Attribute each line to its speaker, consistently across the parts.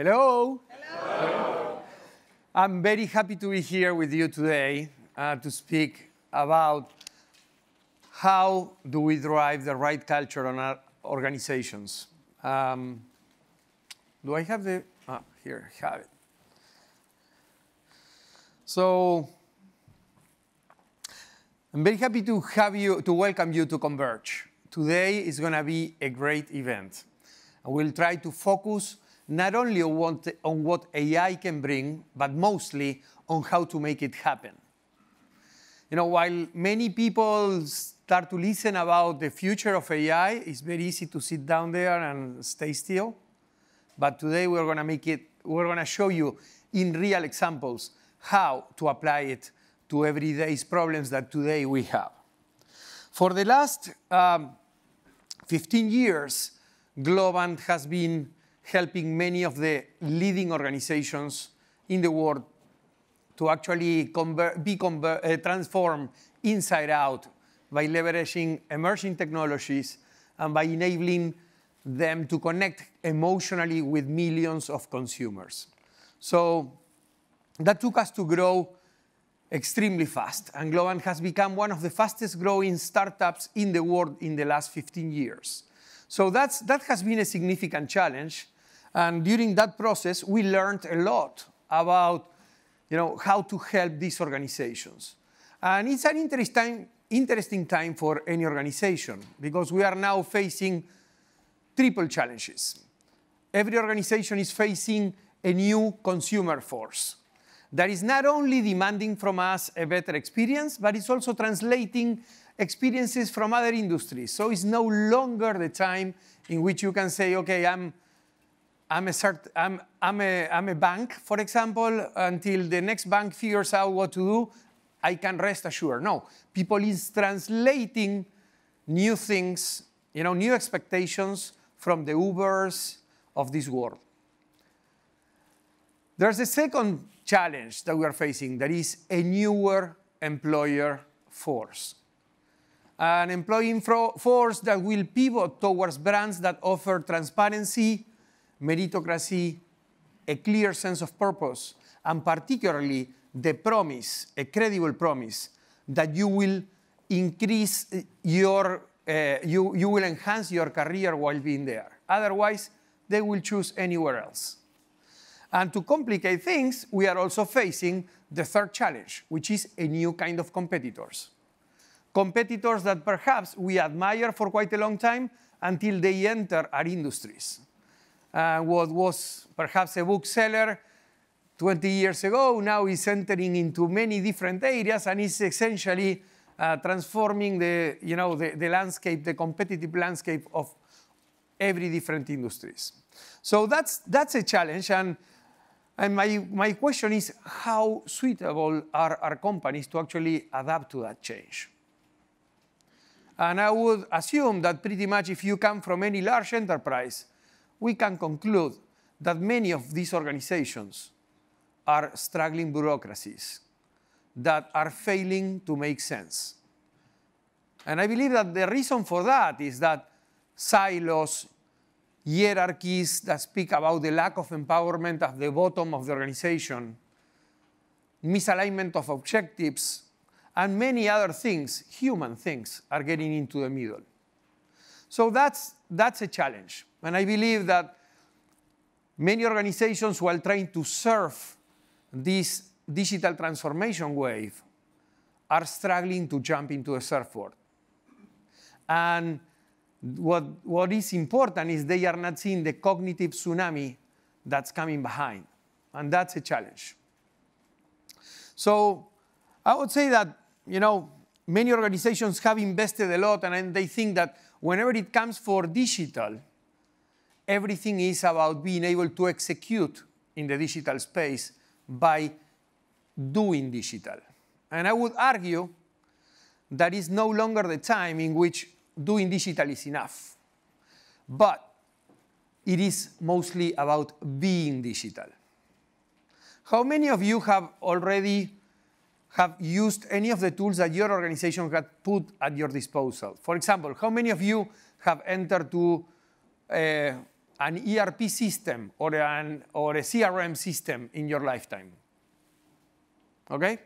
Speaker 1: Hello. Hello. I'm very happy to be here with you today to speak about how do we drive the right culture on our organizations. Do I have the, here, I have it. So I'm very happy to welcome you to CONVERGE. Today is going to be a great event. And we'll try to focus not only on what AI can bring, but mostly on how to make it happen. You know, while many people start to listen about the future of AI, it's very easy to sit down there and stay still. But today we're going to show you in real examples how to apply it to everyday problems that today we have. For the last 15 years, Globant has been helping many of the leading organizations in the world to actually transform inside out by leveraging emerging technologies and by enabling them to connect emotionally with millions of consumers. So that took us to grow extremely fast. And Globant has become one of the fastest growing startups in the world in the last 15 years. So that has been a significant challenge. And during that process, we learned a lot about how to help these organizations. And it's an interesting time for any organization, because we are now facing triple challenges. Every organization is facing a new consumer force that is not only demanding from us a better experience, but it's also translating experiences from other industries. So it's no longer the time in which you can say, OK, I'm a bank, for example, until the next bank figures out what to do, I can rest assured. No, people is translating new things, new expectations from the Ubers of this world. There's a second challenge that we are facing, that is a newer employer force. An employing force that will pivot towards brands that offer transparency, meritocracy, a clear sense of purpose, and particularly the promise, a credible promise, that you will increase you will enhance your career while being there. Otherwise, they will choose anywhere else. And to complicate things, we are also facing the third challenge, which is a new kind of competitors. Competitors that perhaps we admire for quite a long time until they enter our industries. What was perhaps a bookseller 20 years ago now is entering into many different areas and is essentially transforming the landscape, the competitive landscape of every different industries. So that's a challenge. And my question is, how suitable are our companies to actually adapt to that change? And I would assume that pretty much if you come from any large enterprise, we can conclude that many of these organizations are struggling bureaucracies that are failing to make sense. And I believe that the reason for that is that silos, hierarchies that speak about the lack of empowerment at the bottom of the organization, misalignment of objectives, and many other things, human things, are getting into the middle. So that's a challenge. And I believe that many organizations, while trying to surf this digital transformation wave, are struggling to jump into the surfboard. And what is important is they are not seeing the cognitive tsunami that's coming behind. And that's a challenge. So I would say that, many organizations have invested a lot, and they think that whenever it comes for digital, everything is about being able to execute in the digital space by doing digital. And I would argue that is no longer the time in which doing digital is enough. But it is mostly about being digital. How many of you have already used any of the tools that your organization had put at your disposal? For example, how many of you have entered to an ERP system or a CRM system in your lifetime. Okay?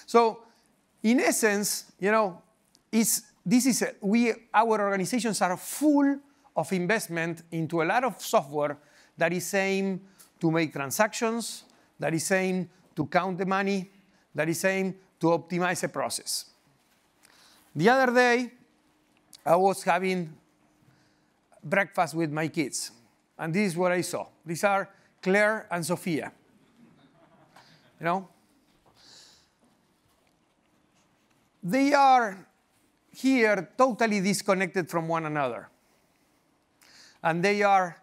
Speaker 1: So, in essence, our organizations are full of investment into a lot of software that is aimed to make transactions, that is aimed to count the money, that is aimed to optimize a process. The other day, I was having breakfast with my kids, and this is what I saw. These are Claire and Sophia. They are here totally disconnected from one another. And they are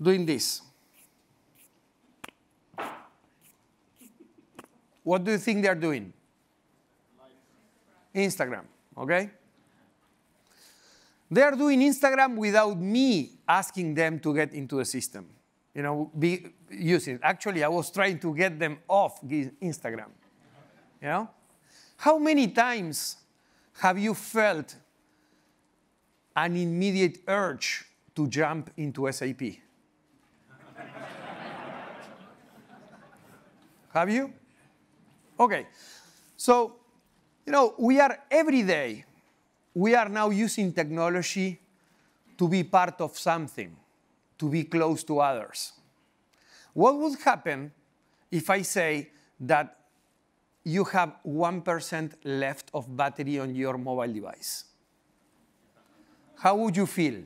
Speaker 1: doing this. What do you think they're doing? Instagram, okay? They are doing Instagram without me asking them to get into the system. Using it. Actually, I was trying to get them off Instagram. How many times have you felt an immediate urge to jump into SAP? Have you? Okay. So, we are every day, we are now using technology to be part of something, to be close to others. What would happen if I say that you have 1% left of battery on your mobile device? How would you feel?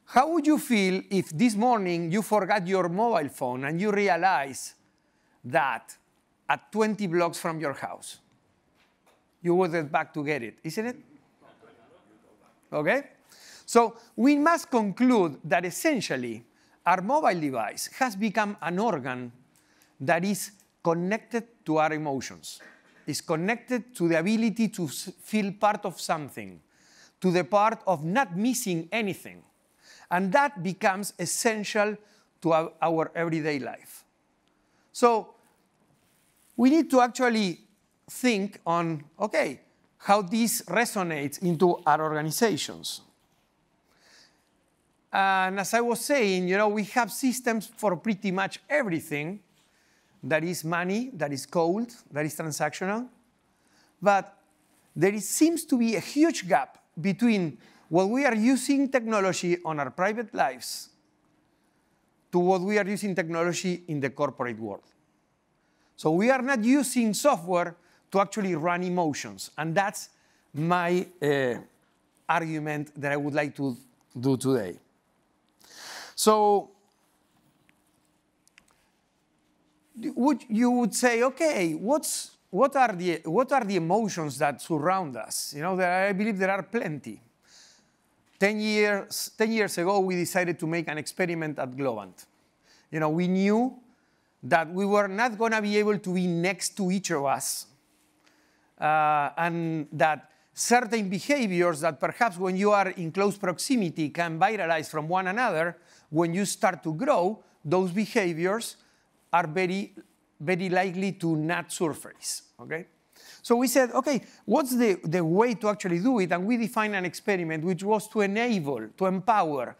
Speaker 1: How would you feel if this morning you forgot your mobile phone and you realize that at 20 blocks from your house, you would get back to get it, isn't it? Okay? So we must conclude that essentially our mobile device has become an organ that is connected to our emotions. It's connected to the ability to feel part of something, to the part of not missing anything. And that becomes essential to our everyday life. So we need to actually think on, okay, how this resonates into our organizations. And as I was saying, we have systems for pretty much everything that is money, that is code, that is transactional. But there seems to be a huge gap between what we are using technology on our private lives to what we are using technology in the corporate world. So we are not using software to actually run emotions. And that's my argument that I would like to do today. So you would say, okay, what are the emotions that surround us? I believe there are plenty. 10 years ago, we decided to make an experiment at Globant. We knew that we were not going to be able to be next to each of us, and that certain behaviors that perhaps when you are in close proximity can viralize from one another, when you start to grow, those behaviors are very, very likely to not surface, okay? So we said, okay, what's the way to actually do it? And we defined an experiment which was to enable, to empower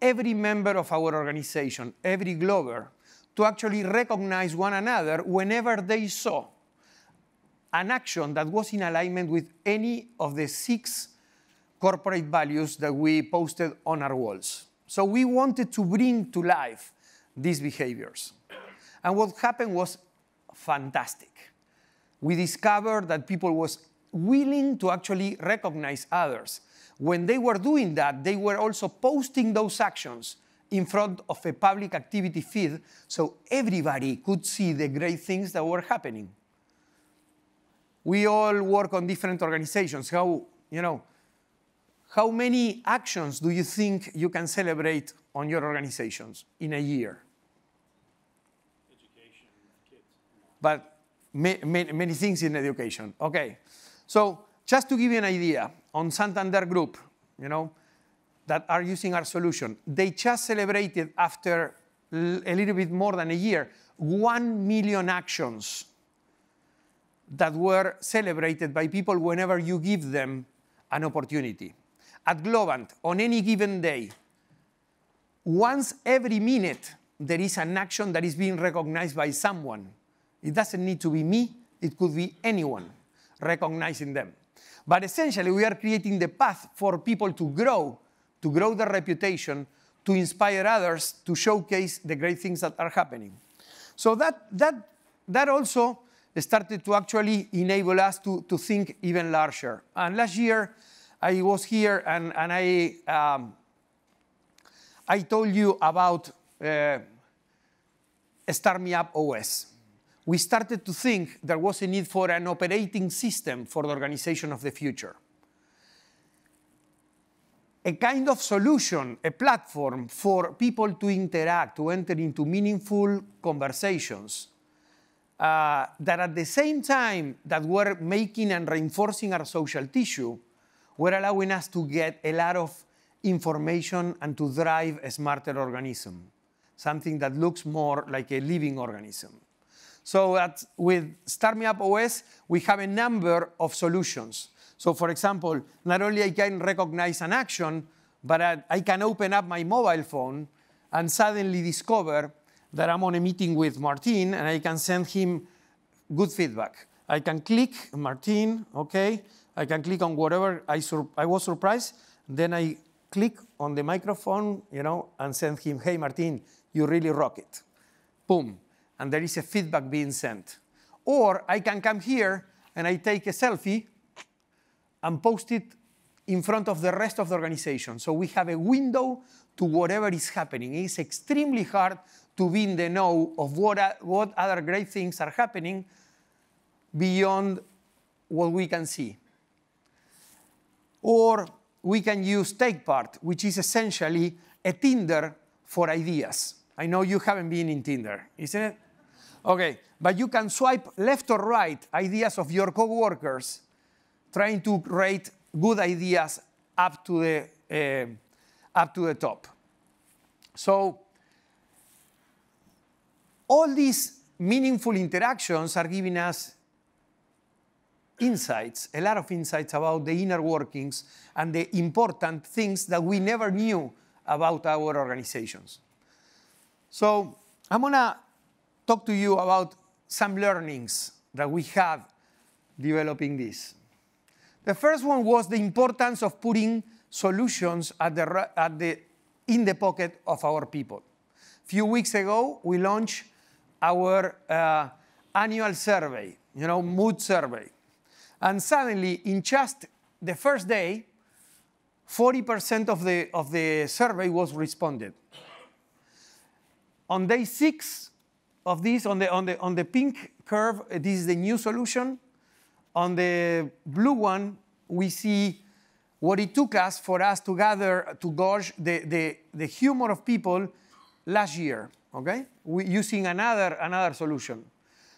Speaker 1: every member of our organization, every Glober, to actually recognize one another whenever they saw an action that was in alignment with any of the 6 corporate values that we posted on our walls. So we wanted to bring to life these behaviors. And what happened was fantastic. We discovered that people was willing to actually recognize others. When they were doing that, they were also posting those actions in front of a public activity feed so everybody could see the great things that were happening. We all work on different organizations. How many actions do you think you can celebrate on your organizations in a year?
Speaker 2: Education, kids.
Speaker 1: But many things in education. Okay. So just to give you an idea, on Santander Group, that are using our solution, they just celebrated after a little bit more than a year, 1 million actions that were celebrated by people whenever you give them an opportunity. At Globant, on any given day, once every minute, there is an action that is being recognized by someone. It doesn't need to be me. It could be anyone recognizing them. But essentially, we are creating the path for people to grow their reputation, to inspire others, to showcase the great things that are happening. So that also started to actually enable us to think even larger. And last year, I was here and I told you about Start Me Up OS. We started to think there was a need for an operating system for the organization of the future. A kind of solution, a platform for people to interact, to enter into meaningful conversations that at the same time that we're making and reinforcing our social tissue, we're allowing us to get a lot of information and to drive a smarter organism, something that looks more like a living organism. So with Start Me Up OS, we have a number of solutions. So for example, not only I can recognize an action, but I can open up my mobile phone and suddenly discover that I'm on a meeting with Martin, and I can send him good feedback. I can click, Martin, okay. I can click on whatever I was surprised. Then I click on the microphone, and send him, hey, Martin, you really rock it. Boom. And there is a feedback being sent. Or I can come here and I take a selfie and post it in front of the rest of the organization. So we have a window to whatever is happening. It's extremely hard to be in the know of what other great things are happening beyond what we can see. Or we can use Take Part, which is essentially a Tinder for ideas. I know you haven't been in Tinder, isn't it? Okay, but you can swipe left or right ideas of your coworkers, trying to rate good ideas up to the top. So all these meaningful interactions are giving us insights, a lot of insights about the inner workings and the important things that we never knew about our organizations. So I'm going to talk to you about some learnings that we had developing this. The first one was the importance of putting solutions in the pocket of our people. A few weeks ago, we launched our annual survey, mood survey. And suddenly, in just the first day, 40% of the survey was responded. On day 6 of this, on the pink curve, this is the new solution. On the blue one, we see what it took us for us to gather, to gauge the humor of people last year, okay? Using another solution.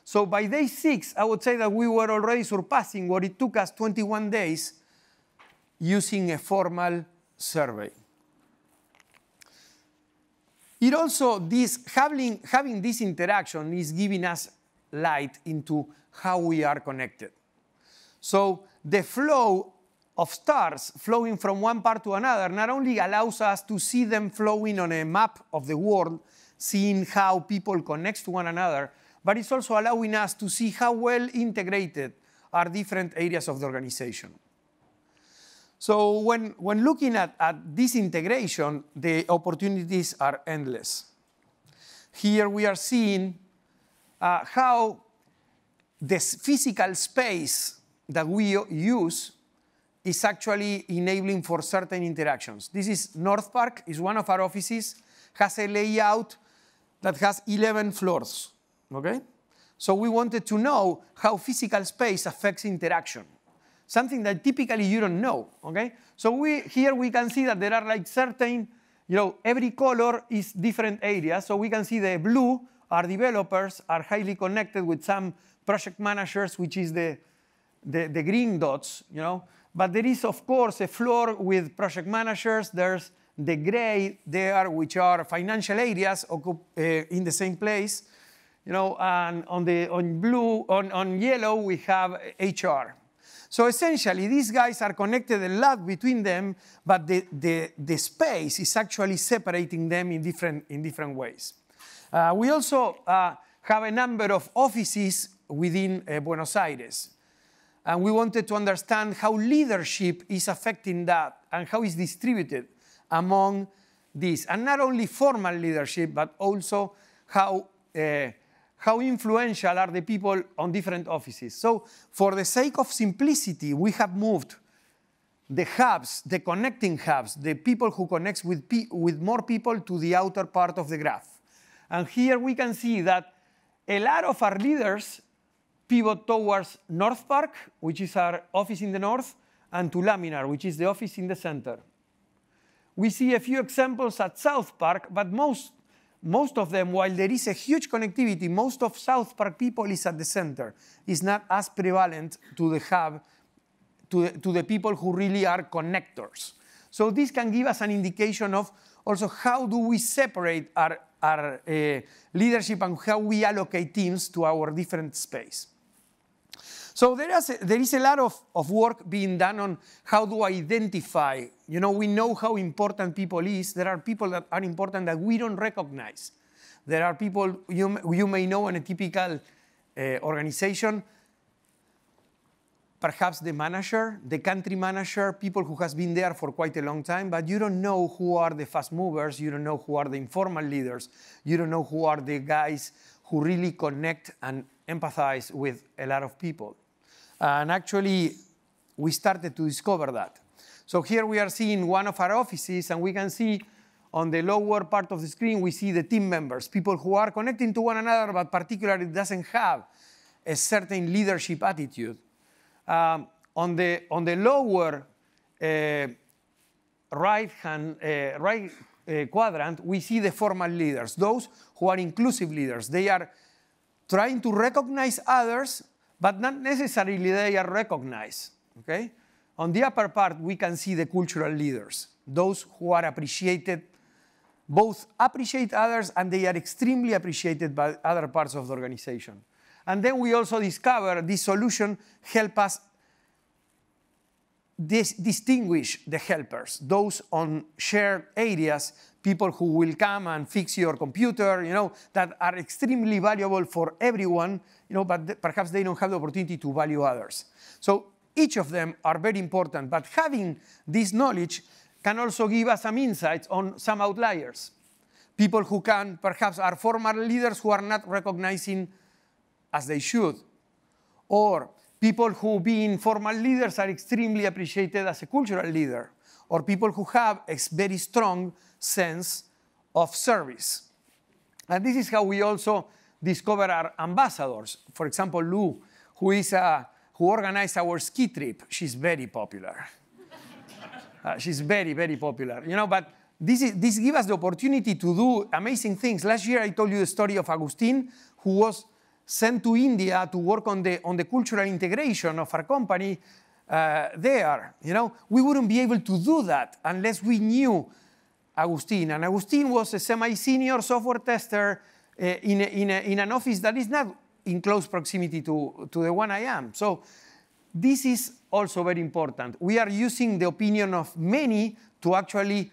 Speaker 1: So by day 6, I would say that we were already surpassing what it took us 21 days using a formal survey. It also, having this interaction is giving us light into how we are connected. So the flow of stars flowing from one part to another not only allows us to see them flowing on a map of the world, seeing how people connect to one another, but it's also allowing us to see how well integrated are different areas of the organization. So when looking at this integration, the opportunities are endless. Here we are seeing how this physical space that we use is actually enabling for certain interactions. This is North Park, is one of our offices, has a layout that has 11 floors, okay? So we wanted to know how physical space affects interaction. Something that typically you don't know, okay? So here we can see that there are like certain, every color is different areas. So we can see the blue, our developers are highly connected with some project managers, which is the green dots, But there is, of course, a floor with project managers. There's the gray there, which are financial areas in the same place, And on yellow, we have HR. So essentially, these guys are connected a lot between them, but the space is actually separating them in different ways. We also have a number of offices within Buenos Aires. And we wanted to understand how leadership is affecting that and how it's distributed among these. And not only formal leadership, but also how influential are the people on different offices. So for the sake of simplicity, we have moved the hubs, the connecting hubs, the people who connect with more people to the outer part of the graph. And here we can see that a lot of our leaders pivot towards North Park, which is our office in the north, and to Laminar, which is the office in the center. We see a few examples at South Park, but most of them, while there is a huge connectivity, most of South Park people is at the center. It's not as prevalent to the hub, to the people who really are connectors. So this can give us an indication of also how do we separate our leadership and how we allocate teams to our different space. So there is a lot of work being done on how to identify. You know, we know how important people is. There are people that are important that we don't recognize. There are people you may know in a typical organization, perhaps the manager, the country manager, people who has been there for quite a long time, but you don't know who are the fast movers, you don't know who are the informal leaders, you don't know who are the guys who really connect and empathize with a lot of people. And actually, we started to discover that. So here we are seeing one of our offices, and we can see on the lower part of the screen, we see the team members, people who are connecting to one another, but particularly doesn't have a certain leadership attitude. On the lower right quadrant, we see the formal leaders, those who are inclusive leaders. They are trying to recognize others, but not necessarily they are recognized. Okay? On the upper part, we can see the cultural leaders, those who are appreciated, both appreciate others and they are extremely appreciated by other parts of the organization. And then we also discover this solution help us distinguish the helpers, those on shared areas, people who will come and fix your computer, you know, that are extremely valuable for everyone, you know, but perhaps they don't have the opportunity to value others. So each of them are very important, but having this knowledge can also give us some insights on some outliers. People who can, perhaps are former leaders who are not recognizing as they should, or people who being formal leaders are extremely appreciated as a cultural leader, or people who have a very strong sense of service. And this is how we also discover our ambassadors. For example, Lou, who organized our ski trip. She's very popular. She's very, very popular. You know, but this gives us the opportunity to do amazing things. Last year, I told you the story of Agustin, who was sent to India to work on the cultural integration of our company there. You know, we wouldn't be able to do that unless we knew Agustin. And Agustin was a semi-senior software tester in an office that is not in close proximity to the one I am. So this is also very important. We are using the opinion of many to actually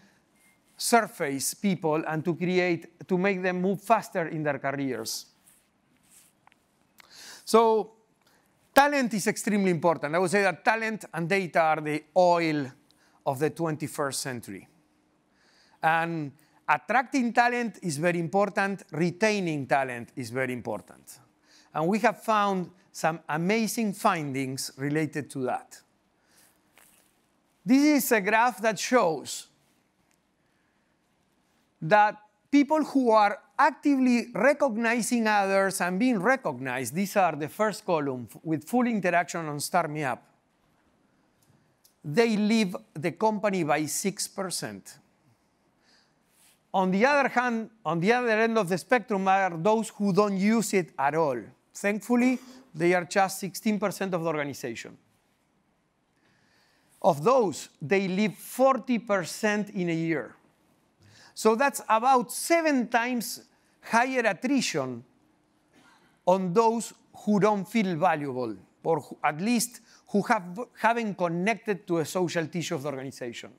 Speaker 1: surface people and to make them move faster in their careers. So talent is extremely important. I would say that talent and data are the oil of the 21st century. And attracting talent is very important. Retaining talent is very important. And we have found some amazing findings related to that. This is a graph that shows that people who are actively recognizing others and being recognized, these are the first column with full interaction on Start Me Up, they leave the company by 6%. On the other hand, on the other end of the spectrum are those who don't use it at all. Thankfully, they are just 16% of the organization. Of those, they leave 40% in a year. So that's about 7 times higher attrition on those who don't feel valuable or at least who haven't connected to a social tissue of the organization.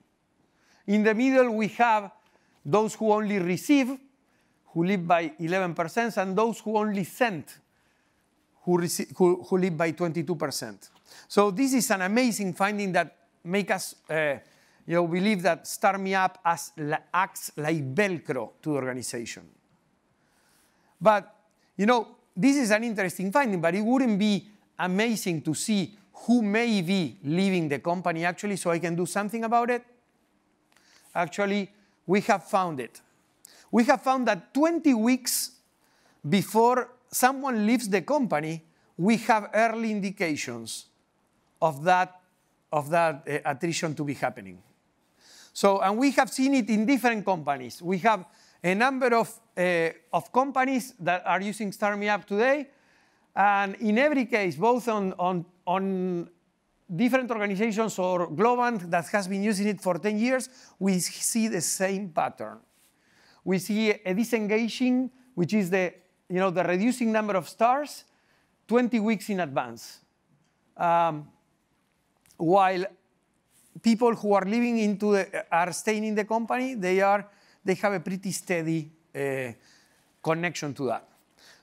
Speaker 1: In the middle, we have those who only receive, who live by 11%, and those who only send, who live by 22%. So this is an amazing finding that makes us believe that Start Me Up acts like Velcro to the organization. But this is an interesting finding, but it wouldn't be amazing to see who may be leaving the company actually, so I can do something about it? Actually, we have found it. We have found that 20 weeks before someone leaves the company, we have early indications of that attrition to be happening. So, and we have seen it in different companies. We have a number of companies that are using Start Me Up today. And in every case, both on different organizations or Globant that has been using it for 10 years, we see the same pattern. We see a disengaging, which is the reducing number of stars, 20 weeks in advance. While people who are living are staying in the company, they have a pretty steady connection to that.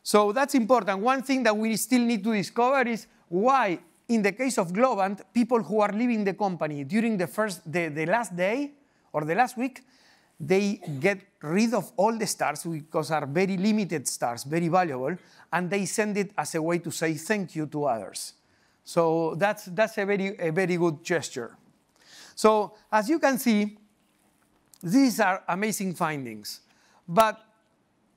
Speaker 1: So that's important. One thing that we still need to discover is why, in the case of Globant, people who are leaving the company during the last day or the last week, they get rid of all the stars because are very limited stars, very valuable, and they send it as a way to say thank you to others. So that's a very good gesture. So as you can see, these are amazing findings. But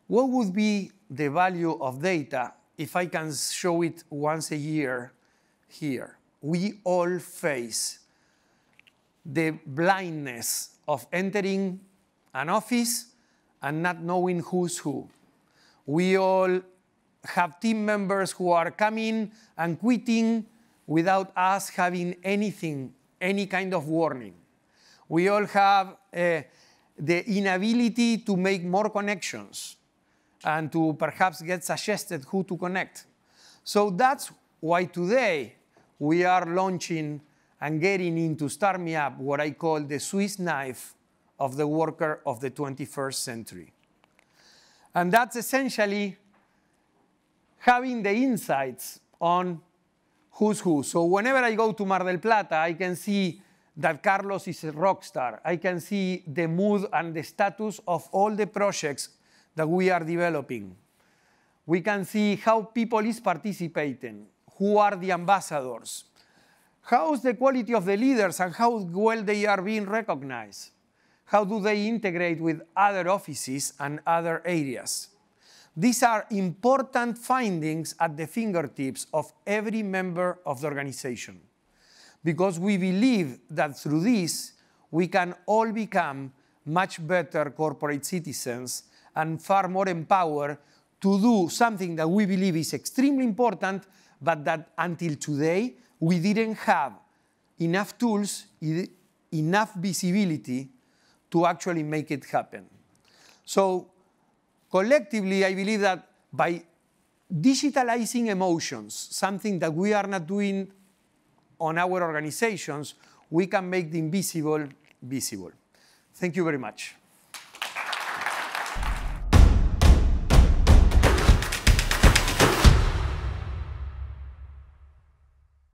Speaker 1: what would be the value of data if I can show it once a year here? We all face the blindness of entering an office and not knowing who's who. We all have team members who are coming and quitting without us having any kind of warning. We all have the inability to make more connections and to perhaps get suggested who to connect. So that's why today we are launching and getting into Start Me Up what I call the Swiss knife of the worker of the 21st century. And that's essentially having the insights on who's who. So whenever I go to Mar del Plata, I can see that Carlos is a rock star. I can see the mood and the status of all the projects that we are developing. We can see how people is participating, who are the ambassadors, how's the quality of the leaders and how well they are being recognized, how do they integrate with other offices and other areas. These are important findings at the fingertips of every member of the organization, because we believe that through this, we can all become much better corporate citizens and far more empowered to do something that we believe is extremely important, but that until today, we didn't have enough tools, enough visibility to actually make it happen. So collectively, I believe that by digitalizing emotions, something that we are not doing on our organizations, we can make the invisible visible. Thank you very much.